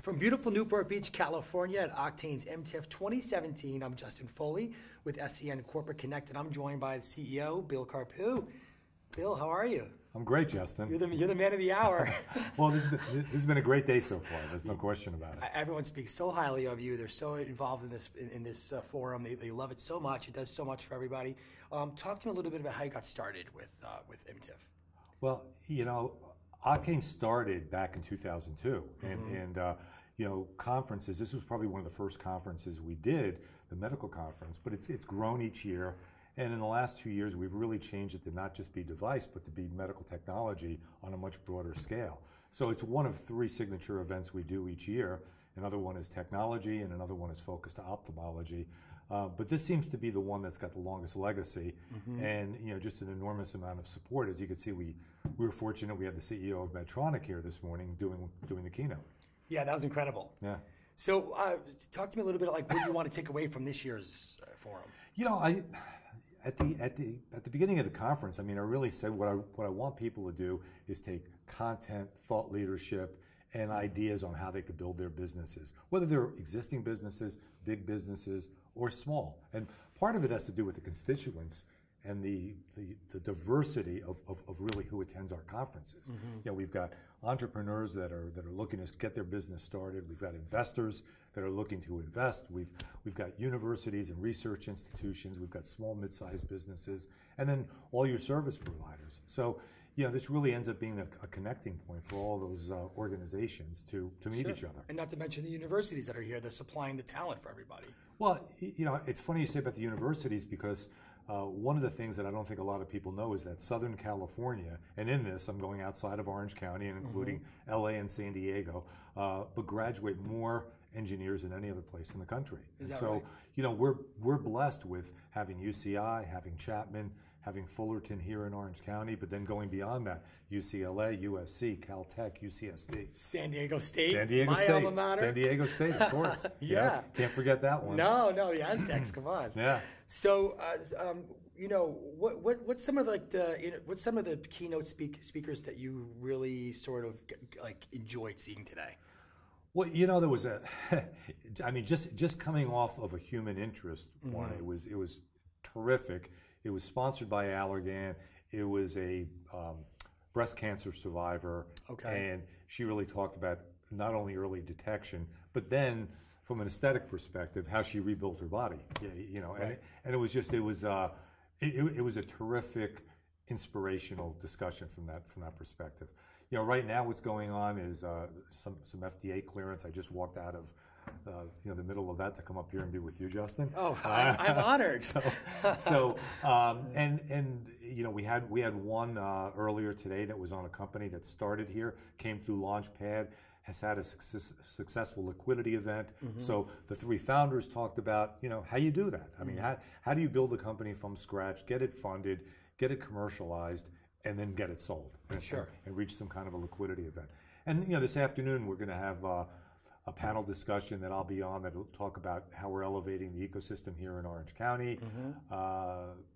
From beautiful Newport Beach, California at OCTANE's MTIF 2017, I'm Justin Foley with SCN Corporate Connect, and I'm joined by the CEO, Bill Carpou. Bill, how are you? I'm great, Justin. You're the man of the hour. Well, this has been a great day so far. There's no question about it. Everyone speaks so highly of you. They're so involved in this forum. They love it so much. It does so much for everybody. Talk to me a little bit about how you got started with MTIF. Well, you know, OCTANE started back in 2002, and you know, conferences. This was probably one of the first conferences we did, the medical conference. But it's grown each year. And in the last 2 years, we've really changed it to not just be device, but to be medical technology on a much broader scale. So it's one of 3 signature events we do each year. Another one is technology, and another one is focused to ophthalmology. But this seems to be the one that's got the longest legacy, and you know, just an enormous amount of support. As you can see, we were fortunate. We had the CEO of Medtronic here this morning doing the keynote. Yeah, that was incredible. Yeah. So talk to me a little bit like what you want to take away from this year's forum. You know, at the beginning of the conference, I mean, I really said what I want people to do is take content, thought leadership, and ideas on how they could build their businesses, whether they're existing businesses, big businesses, or small. And part of it has to do with the constituents and the diversity of really who attends our conferences. You know, we've got entrepreneurs that are looking to get their business started. We've got investors that are looking to invest. We've got universities and research institutions. We've got small, mid-sized businesses, and then all your service providers. So, you know, this really ends up being a connecting point for all those organizations to meet each other. And not to mention the universities that are here, they're supplying the talent for everybody. Well, you know, it's funny you say about the universities because one of the things that I don't think a lot of people know is that Southern California, and in this I'm going outside of Orange County and including LA and San Diego, but graduate more engineers than any other place in the country. And so, right? You know, we're blessed with having UCI, having Chapman, having Fullerton here in Orange County, but then going beyond that, UCLA, USC, Caltech, UCSD. San Diego State, San Diego my State. alma mater. San Diego State, of course. Yeah. You know, can't forget that one. No, the Aztecs, come on. Yeah. So, you know, what's some of what's some of the keynote speakers that you really sort of like enjoyed seeing today? Well, you know, there was I mean, just coming off of a human interest one, it was terrific. It was sponsored by Allergan. It was a breast cancer survivor, and she really talked about not only early detection, but then from an aesthetic perspective, how she rebuilt her body. You know, right. and it was a terrific, inspirational discussion from that perspective. You know, right now what's going on is some FDA clearance. I just walked out of you know, the middle of that to come up here and be with you, Justin. Oh, I'm honored. And you know, we had one earlier today that was on a company that started here, came through Launchpad, has had a successful liquidity event. So the 3 founders talked about, you know, how you do that. I mean, how do you build a company from scratch, get it funded, get it commercialized, and then get it sold and reach some kind of a liquidity event. And you know, this afternoon we're going to have a panel discussion that I'll be on that will talk about how we're elevating the ecosystem here in Orange County.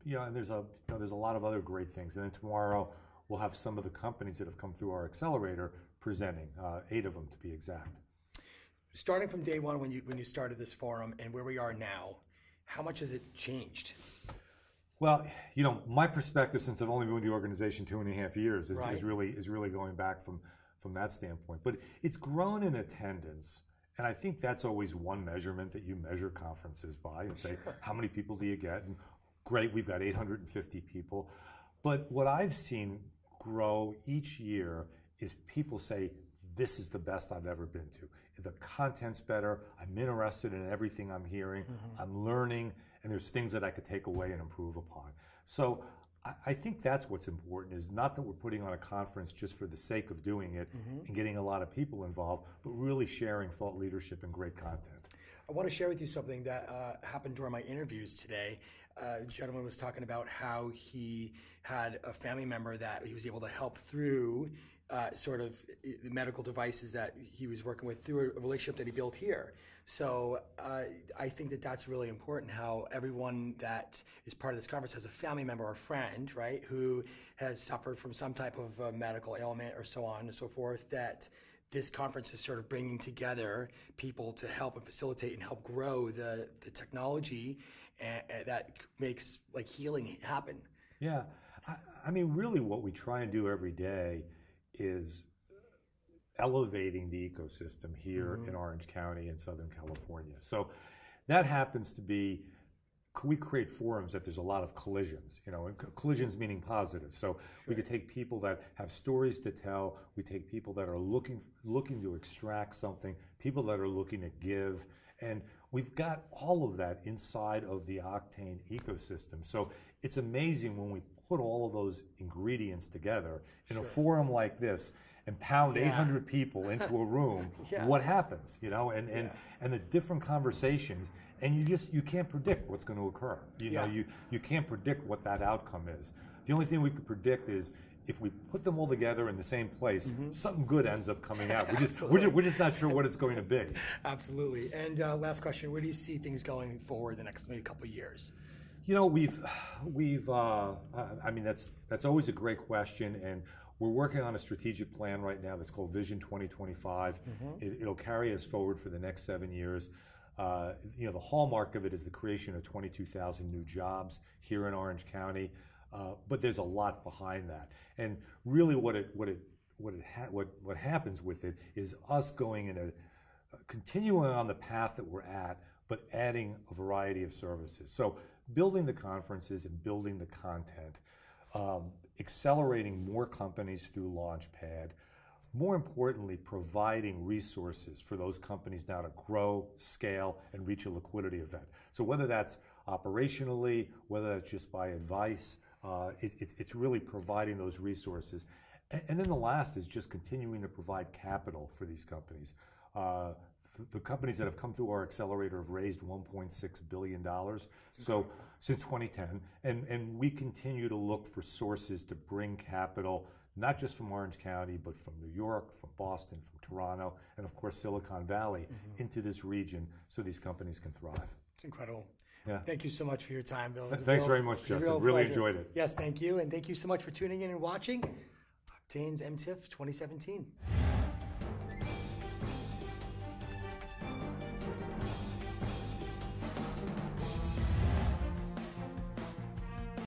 You know, and there's a lot of other great things. And then tomorrow we'll have some of the companies that have come through our accelerator presenting, 8 of them to be exact. Starting from day one when you started this forum and where we are now, how much has it changed? Well, you know, my perspective, since I've only been with the organization 2.5 years, is really going back from that standpoint. But it's grown in attendance, and I think that's always one measurement that you measure conferences by and say, how many people do you get? And great, we've got 850 people. But what I've seen grow each year is people say, this is the best I've ever been to. The content's better, I'm interested in everything I'm hearing, I'm learning, and there's things that I could take away and improve upon. So I think that's what's important, is not that we're putting on a conference just for the sake of doing it and getting a lot of people involved, but really sharing thought leadership and great content. I want to share with you something that happened during my interviews today. A gentleman was talking about how he had a family member that he was able to help through sort of the medical devices that he was working with through a relationship that he built here. So I think that that's really important, how everyone that is part of this conference has a family member or friend, right, who has suffered from some type of medical ailment or so on and so forth, that this conference is sort of bringing together people to help and facilitate and help grow the technology that makes like healing happen. Yeah, I mean, really what we try and do every day is elevating the ecosystem here in Orange County and Southern California. So that happens to be, we create forums that there's a lot of collisions, you know, and collisions meaning positive. So we could take people that have stories to tell, we take people that are looking to extract something, people that are looking to give, and we've got all of that inside of the OCTANE ecosystem. So it's amazing when we put all of those ingredients together in a forum like this and pound 800 people into a room, what happens, you know, and the different conversations, and you can't predict what's going to occur. You know, you can't predict what that outcome is. The only thing we could predict is if we put them all together in the same place, something good ends up coming out. We're just not sure what it's going to be. Absolutely. And last question: where do you see things going forward the next maybe couple of years? You know, I mean, that's always a great question, and we're working on a strategic plan right now that's called Vision 2025. It'll carry us forward for the next 7 years. You know, the hallmark of it is the creation of 22,000 new jobs here in Orange County, but there's a lot behind that. And really, what happens with it is us going in continuing on the path that we're at, but adding a variety of services. So building the conferences and building the content, accelerating more companies through Launchpad, more importantly, providing resources for those companies now to grow, scale, and reach a liquidity event. So whether that's operationally, whether that's just by advice, it's really providing those resources. And then the last is just continuing to provide capital for these companies. The companies that have come through our accelerator have raised $1.6 billion since 2010, and we continue to look for sources to bring capital, not just from Orange County, but from New York, from Boston, from Toronto, and of course Silicon Valley into this region so these companies can thrive. It's incredible. Yeah. Thank you so much for your time, Bill. Thanks very much, Justin. Really enjoyed it. Yes, thank you. And thank you so much for tuning in and watching OCTANE's MTIF 2017.